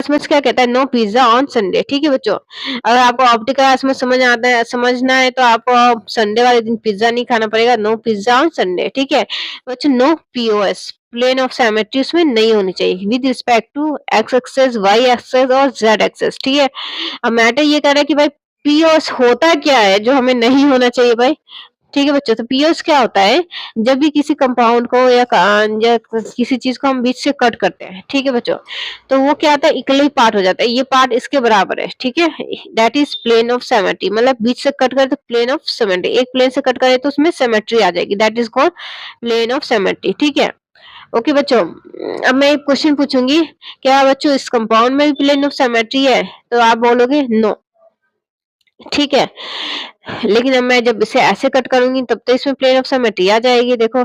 SMS क्या कहता है, नो पिज्जा ऑन संडे। ठीक है बच्चों, अगर आपको ऑप्टिकल एसएमएस समझना है तो आपको संडे वाले दिन पिज्जा नहीं खाना पड़ेगा, नो पिज्जा ऑन संडे। ठीक है बच्चों, no POS, plane of symmetry उसमें नहीं होनी चाहिए with respect to X axis, Y axis और जेड एक्सेस। ठीक है, अब मैटर ये कह रहा है कि भाई पीओएस होता क्या है जो हमें नहीं होना चाहिए भाई। ठीक है बच्चों, तो पीओएस क्या होता है, जब भी किसी कंपाउंड को या किसी चीज को हम बीच से कट करते हैं, ठीक है बच्चों, तो वो क्या होता है, इक्वली पार्ट हो जाता है, ये पार्ट इसके बराबर है। ठीक है, that is plane of symmetry, मतलब बीच से कट करे तो प्लेन ऑफ सिमेट्री, एक प्लेन से कट करे तो उसमें सिमेट्री आ जाएगी, that is called plane of symmetry. ठीक है, ओके बच्चों, अब मैं एक क्वेश्चन पूछूंगी, क्या बच्चों इस कंपाउंड में भी प्लेन ऑफ सिमेट्री है, तो आप बोलोगे नो। ठीक है, लेकिन अब मैं जब इसे ऐसे कट करूंगी तब तो इसमें प्लेन ऑफ सिमेट्री आ जाएगी। देखो,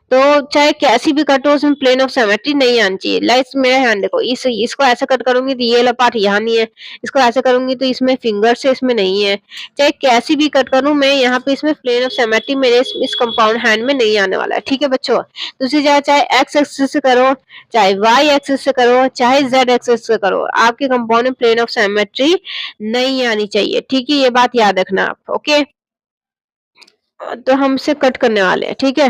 तो चाहे कैसी भी कट हो उसमें प्लेन ऑफ सिमेट्री नहीं आनी चाहिए। लाइक मेरा हैंड देखो, इसको ऐसे कट करूंगी तो ये वाला पार्ट यहाँ नहीं है, इसको ऐसे करूंगी तो इसमें फिंगर से इसमें नहीं है, चाहे कैसी भी कट करूं मैं यहाँ पे इसमें प्लेन ऑफ सिमेट्री मेरे इस कंपाउंड हैंड में नहीं आने वाला है। ठीक है बच्चों, दूसरी जगह चाहे एक्स एक्सिस से करो, चाहे वाई एक्सिस से करो, चाहे जेड एक्सिस से करो, आपके कंपाउंड में प्लेन ऑफ सिमेट्री नहीं आनी चाहिए। ठीक है, ये बात याद रखना आप। ओके, तो हम इसे कट करने वाले हैं। ठीक है,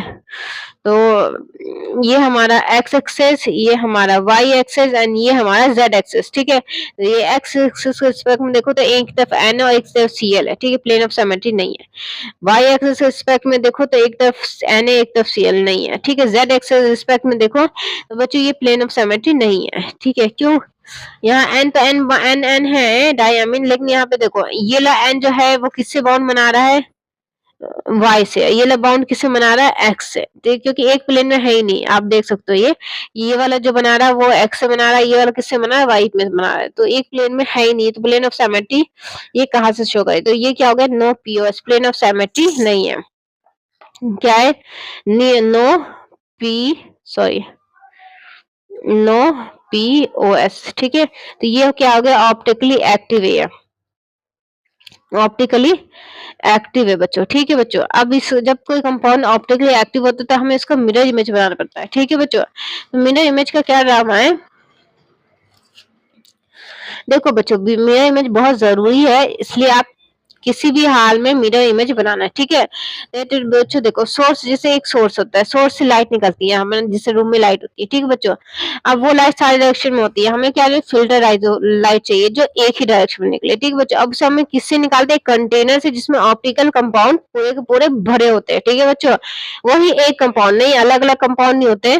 तो ये हमारा एक्स एक्सेस, ये हमारा वाई एक्सेस एंड ये हमारा जेड एक्सेस। ठीक है, तो ये एक्स एक्सेस के रिस्पेक्ट में देखो तो एक तरफ एन और एक तरफ सीएल है। ठीक है, प्लेन ऑफ सिमेट्री नहीं है। वाई एक्सेस के रिस्पेक्ट में देखो तो एक तरफ एन है, एक तरफ सीएल नहीं है। ठीक है, जेड एक्सेस रिस्पेक्ट में देखो तो बच्चों ये प्लेन ऑफ सिमेट्री नहीं है। ठीक है, क्यों, यहाँ एन तो एन एन एन है डायमीन, लेकिन यहाँ पे देखो ये ला एन जो है वो किससे बाउंड बना रहा है, वाई से, ये वाला बाउंड किससे बना रहा है, एक्स से। तो क्योंकि एक प्लेन में है ही नहीं, आप देख सकते हो ये वाला जो बना रहा है वो एक्स से बना रहा है, ये वाला किससे बना रहा है, वाई में बना रहा है, तो एक प्लेन में है ही नहीं, तो प्लेन ऑफ सिमेट्री ये कहाँ से शो करे, तो ये क्या हो गया, no POS, plane of symmetry नहीं है। क्या है, no P sorry no POS. ठीक है, तो ये क्या हो गया, ऑप्टिकली एक्टिव है, ऑप्टिकली एक्टिव है बच्चों। ठीक है बच्चों, अब इस जब कोई कंपाउंड ऑप्टिकली एक्टिव होता है तो हमें इसका मिरर इमेज बनाना पड़ता है। ठीक है बच्चों, तो मिरर इमेज का क्या ड्रामा है, देखो बच्चों मिरर इमेज बहुत जरूरी है, इसलिए आप किसी भी हाल में मिरर इमेज बनाना है। ठीक है, बच्चों देखो सोर्स, जैसे एक सोर्स होता है, सोर्स से लाइट निकलती है हमारे, जैसे रूम में लाइट होती है। ठीक है बच्चों, अब वो लाइट सारे डायरेक्शन में होती है, हमें क्या फिल्टर लाइट चाहिए जो एक ही डायरेक्शन में निकले। ठीक है बच्चों, अब उसे हमें किससे निकालते हैं, कंटेनर से जिसमें ऑप्टिकल कंपाउंड पूरे के पूरे भरे होते हैं। ठीक है बच्चों, वही एक कंपाउंड नहीं, अलग अलग कंपाउंड नहीं होते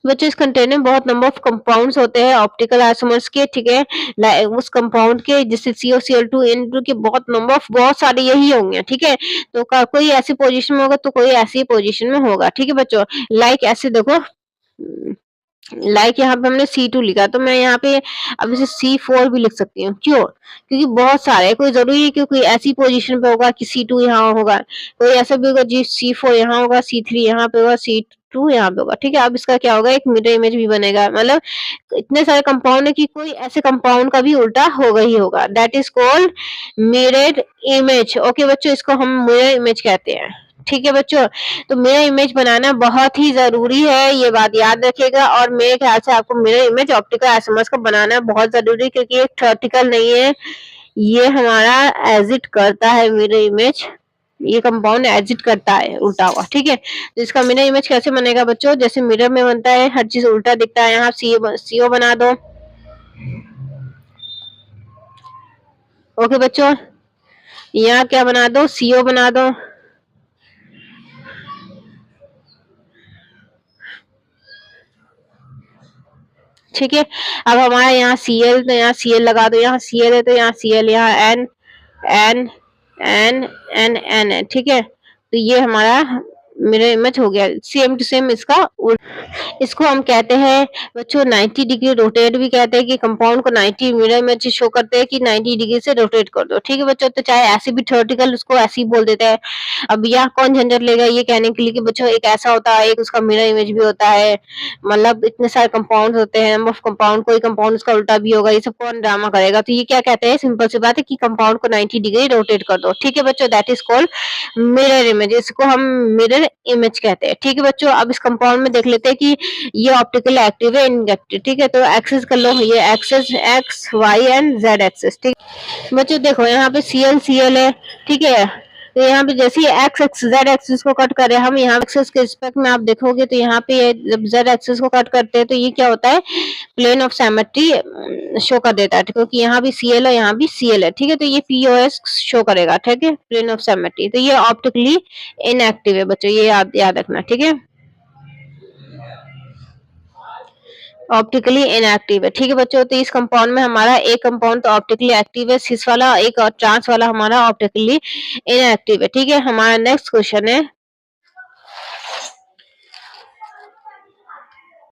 बच्चों, इस कंटेनर में बहुत नंबर ऑफ कंपाउंड्स होते हैं ऑप्टिकल आइसोमर्स के। ठीक है, उस कंपाउंड के जैसे COCl2 N2 के बहुत नंबर ऑफ, बहुत सारे यही होंगे। ठीक है, तो कोई ऐसी पोजीशन में होगा तो कोई ऐसी पोजीशन में होगा। ठीक है बच्चों, लाइक ऐसे देखो, लाइक यहाँ पे हमने C2 लिखा, तो मैं यहाँ पे अब इसे C4 भी लिख सकती हूँ। क्यों, क्योंकि बहुत सारे, कोई जरूरी है कि कोई ऐसी पोजीशन पे होगा कि C2 यहाँ होगा, कोई ऐसा भी होगा जी C4 यहाँ होगा, C3 यहाँ पे होगा, C2 यहाँ पे होगा। ठीक है, अब इसका क्या होगा, एक मिरर इमेज भी बनेगा, मतलब इतने सारे कंपाउंड है कि कोई ऐसे कंपाउंड का भी उल्टा होगा ही होगा, that is called mirror image. Okay बच्चों, इसको हम मिरर इमेज कहते हैं। ठीक है बच्चों, तो मिरर इमेज बनाना बहुत ही जरूरी है, ये बात याद रखिएगा, और मेरे ख्याल से आपको मिरर इमेज ऑप्टिकल आइसोमर्स का बनाना बहुत जरूरी है, क्योंकि ये थ्योरेटिकल नहीं है, ये हमारा एजिट करता है मिरर इमेज, ये कंपाउंड एजिट करता है उल्टा हुआ। ठीक है, तो इसका मिरर इमेज कैसे बनेगा बच्चों, जैसे मिरर में बनता है हर चीज उल्टा दिखता है, यहाँ CO बना दो। ओके बच्चों, यहाँ क्या बना दो, CO बना दो। ठीक है, अब हमारा यहाँ Cl, तो यहाँ Cl लगा दो, यहाँ Cl है तो यहाँ Cl, यहाँ N N N N N है। ठीक है, तो ये हमारा मिरर इमेज हो गया, सेम टू सेम इसका। इसको हम कहते हैं बच्चों 90 डिग्री रोटेट भी कहते हैं, कि कंपाउंड को 90 मिरर इमेज शो करते हैं कि 90 डिग्री से रोटेट कर दो। ठीक है बच्चों, तो चाहे ऐसे भी थ्योरेटिकल उसको ऐसे ही बोल देते हैं। अब यहाँ कौन झंझट लेगा ये कहने के लिए कि बच्चों एक ऐसा होता है, एक उसका मिरर इमेज भी होता है, मतलब इतने सारे कंपाउंड होते हैं, नंबर ऑफ कंपाउंड, कोई कंपाउंड उसका उल्टा भी होगा, ये सब कौन ड्रामा करेगा। तो ये क्या कहते हैं, सिंपल सी बात है कि कंपाउंड को 90 डिग्री रोटेट कर दो। ठीक है बच्चों, that is called mirror image, इसको हम मिरर इमेज कहते हैं। ठीक है बच्चों, अब इस कंपाउंड में देख लेते हैं कि ये ऑप्टिकली एक्टिव है इनएक्टिव। ठीक है, तो एक्सेस कर लो, ये axis X Y and Z axis. ठीक बच्चों देखो यहाँ पे Cl है। ठीक है, तो यहाँ पे जैसे ही एक्स एक्स जेड एक्सिस को कट करें हम, यहाँ एक्सेस के रिस्पेक्ट में आप देखोगे तो यहाँ पे जब जेड एक्सिस को कट करते हैं तो ये क्या होता है, प्लेन ऑफ सिमेट्री शो कर देता है, क्योंकि यहाँ भी Cl है यहाँ भी Cl है। ठीक है, तो ये POS शो करेगा। ठीक है, प्लेन ऑफ सिमेट्री। तो ये ऑप्टिकली इनएक्टिव है बच्चों, ये याद रखना। ठीक है, ऑप्टिकली इनएक्टिव है। ठीक है बच्चों, तो इस कंपाउंड में हमारा एक कंपाउंड तो ऑप्टिकली एक्टिव है सिस वाला, एक और ट्रांस वाला हमारा ऑप्टिकली इनएक्टिव है। ठीक है, हमारा नेक्स्ट क्वेश्चन है